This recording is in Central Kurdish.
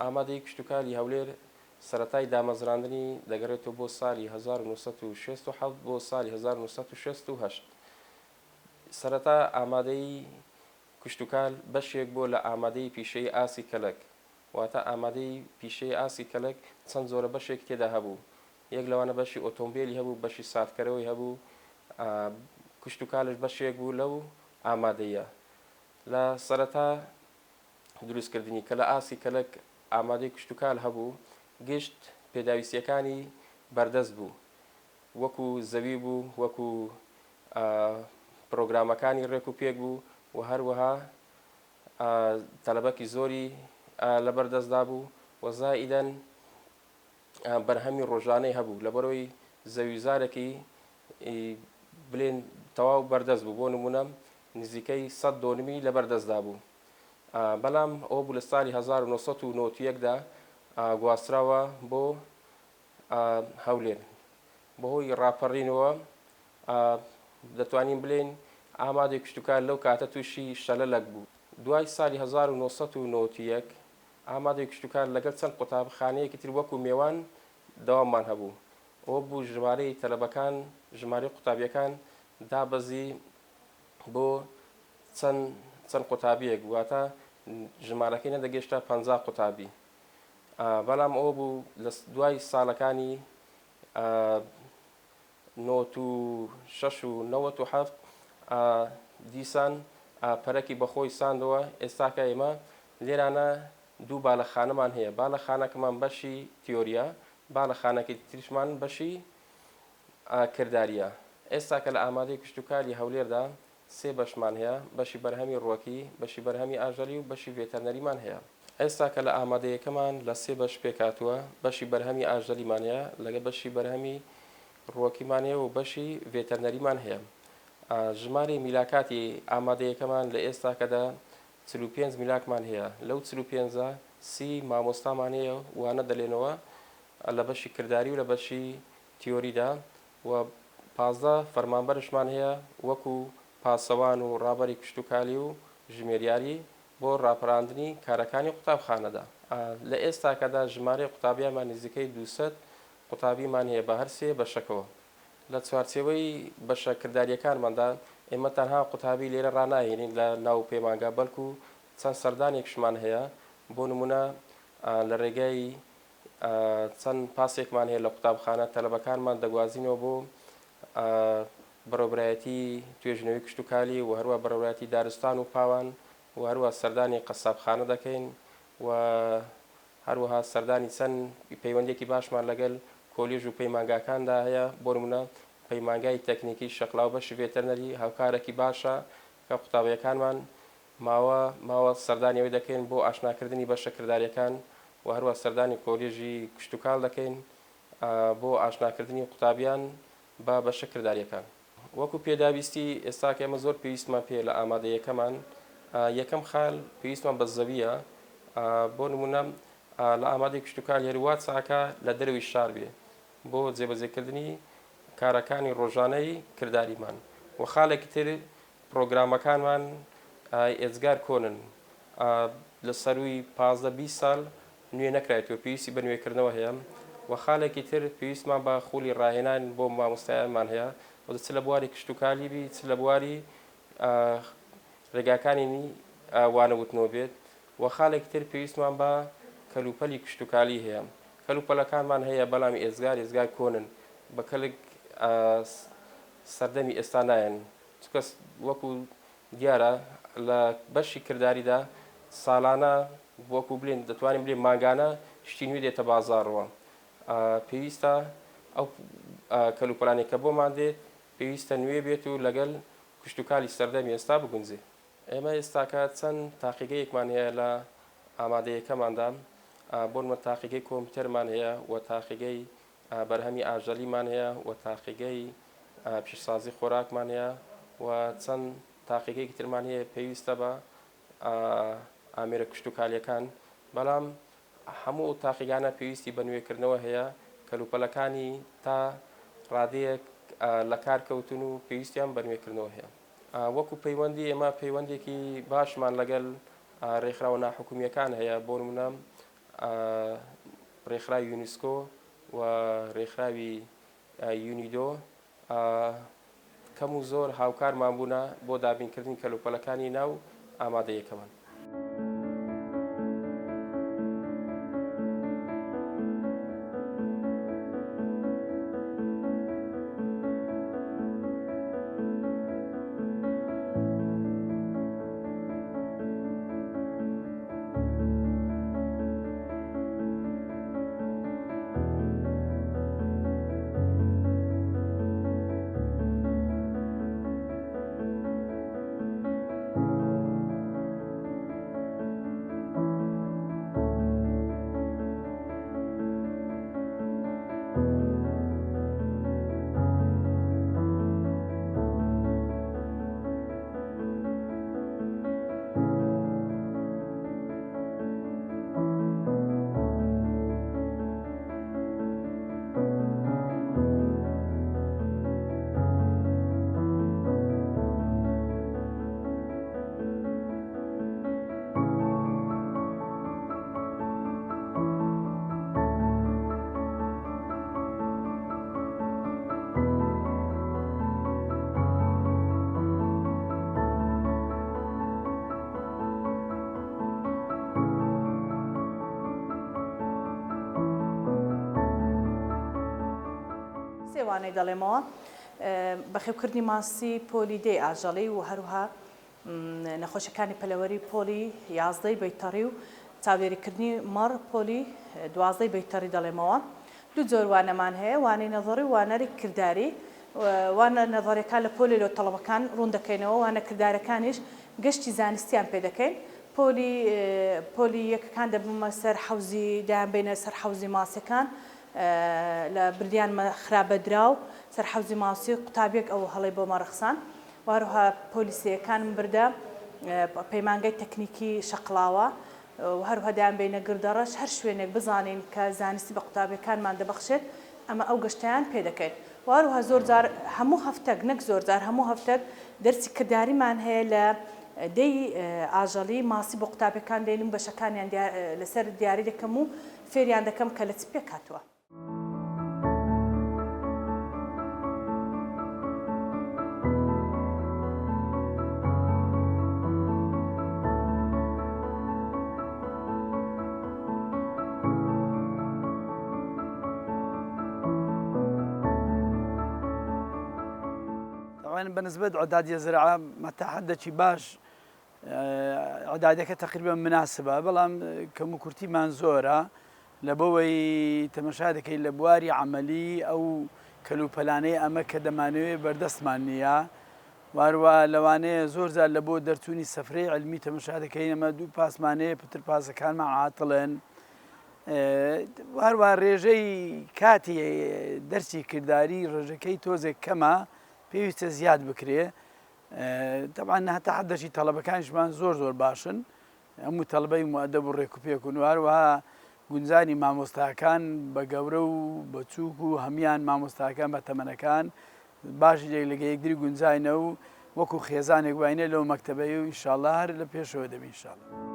ئامادەی کشتتوکالی هەولێر سەتای دامەزراندنی دەگەڕێتەوە بۆ ساڵی 1967 بۆ ساڵی 1968. سەرەتا ئامادەی کشتتوکال بەشێک بۆ لە ئامادەی پیشەی ئاسی کەلک، واتە ئامادەی پیشەی ئاسی کەلک چەند زۆرە بەشێک تێدا هەبوو. یەک لەوانە بەشی ئۆتۆمبیلی هەبوو، بەشی ساتکەرەوەی هەبوو، کشتتوکالش بەشێک بوو لەو ئامادەیە. لە سەرەتا دروستکردنی کە لە ئاسی کەلک ئامادەی کشتتوکال هەبوو، گشت پێداویستیەکانی بەردەست بوو، وەکو زەوی بوو، وەکو پرۆگرامەکانی ڕێک و پێک بوو، و هەروەها تەلەبەکی زۆری لەبەردەستدا بوو، وەزائیدەن بەرهەمی ڕۆژانەی هەبوو لەبەرەوەی زەویزارێکی بڵێن تەواو بەردەست بوو. بۆ نمونە نزیکەی 100 دۆنمی لەبەردەستدا بوو. بەڵام ئەوە بوو لە ساڵی 1991دا گواستراوە بۆ هەولێر. بەهۆی ڕاپەڕینەوە دەتوانین بڵێن ئامادەی کشتتوکال لەو کاتە تووشی شەلەلەک بوو. دوای ساڵی 1991 ئامادەی کشتتوکال لەگەڵ چەند قوتابخانەیەکی تر وەکو میێوان دەواممان هەبوو. ئەوە بوو ژمارەی تەلەبەکان، ژمارەی قوتابیەکان دابەزی بۆ چەند قوتابیەک، واتە ژمارەکەی نەدەگەیشتە 50 قوتابی. بەڵام ئەوە بوو لە دوای ساڵەکانی 96 و 97 دیسان پەرەکی بەخۆی ساندەوە. ئێستاکە ئێمە لێرانە دوو باڵەخانەمان هەیە. باڵەخانەکەمان بەشی تیۆریە، باڵەخانەکەی تریشمان بەشی کرداریە. ئێستاکە لە ئامادەی کشتتوکالی هەولێردا سێ بەشمان هەیە: بەشی بەرهەمی ڕۆکی، بەشی بەرهەمی ئاژەڵی و بەشی ڤێتەرنەریمان هەیە. ئێستاکە لە ئامادەیەکەمان لە سێ بەش پێکاتووە: بەشی بەرهەمی ئاژەلیمان هەیە، لەگە بەشی بەرهەمی ڕۆکیمان هەیە و بەشی ڤێتەرنەریمان هەیە. ژمارەی میلاکاتی ئامادەیەکەمان لە ئێستاکەدا 45 میلاکمان هەیە. لەو 45 30 مامۆستامان هەیە، وانە دەلێنەوە لە بەشی کرداری و لە بەشی تیۆریدا، و 15 فەرمانبەرشمان هەیە وەکو پاسەوان و ڕابەری کشتتوکالی و ژمێریاری بۆ ڕاپەڕاندنی کارەکانی قوتابخانەدا. لە ئێستاکەدا ژمارەی قوتابیانمان نزیکەی 200 قوتابیمان هەیە بە هەر سێ بەشەکەوە. لە چوارچێوەی بەشە کرداریەکانماندا ئێمە تەنها قوتابی لێرە ڕاناهێنین لە ناو پەیمانگا، بەڵکو چەند سەردانێکشمان هەیە. بۆ نمونە لە ڕێگای چەند پاسێکمان هەیە لە قوتابخانە، تەلەبەکانمان دەگوازینەوە بۆ بەڕێوەبرایەتی توێژنەوەی کشتتوکالی و هەروە بەڕێوەبرایەتی دارستان و پاوان، و هەروە سەردانی قەسابخانە دەکەین، و هەروەها سەردانی چەند پەیوەندێکی باشمان لەگەڵ کۆلیژ و پەیمانگاکاندا هەیە. بۆ نمونە پەیمانگای تەکنیکی شەقڵاو بەشی ڤێتەرنەری هاوکارێکی باشە کە قوتابیەکانمان ماوە سەردانیەوەی دەکەین بۆ ئاشناکردنی بەشە کرداریەکان، و هەروە سەردانی کۆلیژی کشتتوکال دەکەین بۆ ئاشناکردنی قوتابیان بە بەشە کرداریەکان. وەکو پێداویستی ئێستاکە ئێمە زۆر پێویستمان پێ لە ئامادەیەکەمان. یەکەم خاڵ پێویستمان بە زەویە. بۆ نمونە لە ئامادەی کشتتوکال هێروا چاکە لە دەروی شار بێ بۆ جێبەجێکردنی کارەکانی ڕۆژانەی کرداریمان. و خاڵێکی تر پرۆگرامەکانمان ئێجگار کۆنن، لە سەروی 15-20 ساڵ نوێ نەکرایەوە، پێویستی بە نوێکردنەوە هەیە. و خاڵێکی تر پێویستمان بە خولی ڕاهێنان بۆ مامۆستایانمان هەیە، چ لە بواری کشتتوکالی بی، چ لە بواری ڕێگاکانی وانەوتنەوە بێت. و خاڵێکی تر پێویستمان بە کەلوپەلی کشتتوکالی هەیە. کەلوپەلەکانمان هەیە، بەڵام ئێجگار کۆنن، بە کەلک سەردەمی ئێستا نایەن. چکە وەکو دیارە لە بەشی کرداریدا ساڵانە وەکو بڵێن دەتوانین بڵێن ماگانە شتی نوێ دێتە بازاڕەوە. پێویستە ئەو کەلوپەلانێک کە بۆمان دێت پێویستە نوێ بێت و لەگەڵ کشتتوکالی سەردەمی ئێستا بگونجێ. ئێمە ئێستاکە چەند تاقیگەیەکمان هەیە لە ئامادەیەکەماندا. بۆ نمونە تاقیگەی کۆمپیوتەرمان هەیە، و تاقیگەی بەرهەمی ئاژەلیمان هەیە، و تاقیگەی پیشسازی خۆراکمان هەیە، و چەند تاقیگەیەکی ترمان هەیە پێویستە بە ئامێرە کشتتوکالیەکان. بەڵام هەموو تاقیگانە پێویستی بە نوێکردنەوە هەیە. کەلوپەلەکانی تا ڕادەیەک لە کارکەوتن و پێویستیان بە نوێکردنەوە هەیە. وەکو پەیوەندی ئێمە پەیوەندێکی باشمان لەگەڵ ڕێکخراوە ناحکومیەکان هەیە. بۆ نمونە ڕێکخراوی یونسکۆ و ڕێکخراوی یونیدۆ کەم و زۆر هاوکارمان بوونە بۆ دابینکردنی کەلوپەلەکانی ناو ئامادەیەکەمان. وانەی دەڵێمەوە بەخێوکردنی ماسی پۆلی دێ ئاژەڵی و هەروها نەخۆشیەکانی پەلەوەری پۆلی 11 بەیتەڕی و چاودێریکردنی مەڕ پۆلی 12 بەیتەڕی دەڵێمەوە. دوو جۆر وانەمان هەیە، وانەی نەظەری و وانەری کردداری. وانە نەظەریەکان لە پۆلی لۆ تەڵەبەکان ڕوون دەکەینەوە، وانە کرددارەکانیش گەشتی زانستیان پێ دەکەین. پۆلی یەکەکان دەبمە سەر حەوزی دایان بینە سەر حەوزی ماسیەکان لە بردیان خراپەدراو سەر حەوزی ماسی قوتابێک ئەو هەڵی بۆ مەرەخسان. وهروها پۆلیسیەکانم بردە پەیمانگەی تەکنیکی شەقڵاوە و هەروها دایان بینە گردەڕەش هەر شوێنێک بزانین کە زانستی بە قوتابەکانمان دەبەخشێت ئەمە ئەو گەشتیان پێ دەکەین. وهروها زۆر جار هەموو هەفتەک نەک زۆر جار هەموو هەفتەک دەرسی کردداریمان هەیە لە دەی ئاژەڵی ماسی بۆ قوتابەکان دێنم بەشەکانیان لەسەر دیاری دەکەم و فێریان دەکەم کە لە چ پێک هاتووە. بالنسبة لعداد الزراعة متحدث باش عدادك تقريبا مناسبة بلام كمكرتي منزورة لبوي تمشادك لبواري عملي أو كلوبلاني أما كدمانوي بردستمانية واروا لواني زور زال لبو درتوني سفري علمي تمشادك إنما دو باسمانية بتر باس كان مع عاطلين واروا رجي كاتي درسي كرداري رجكي توزك كما پێویستە زیاد بکرێ. طبعا هەتاحەدەشی تەڵەبەکانیشمان زۆر باشن، هەموو تەڵبەی مؤدەب و ڕێکوپێکن و هەروەها گونجانی مامۆستاکان بە گەورە و بەچووک و هەمیان مامۆستاکان بە تەمەنەکان باشی لەگە یەکتری گونجاینە و وەکو خێزانێک وینە لەو مەکتەبەی و ئینشاءڵڵا هەر لە پێشەوە دەبی ئینشاءڵڵا.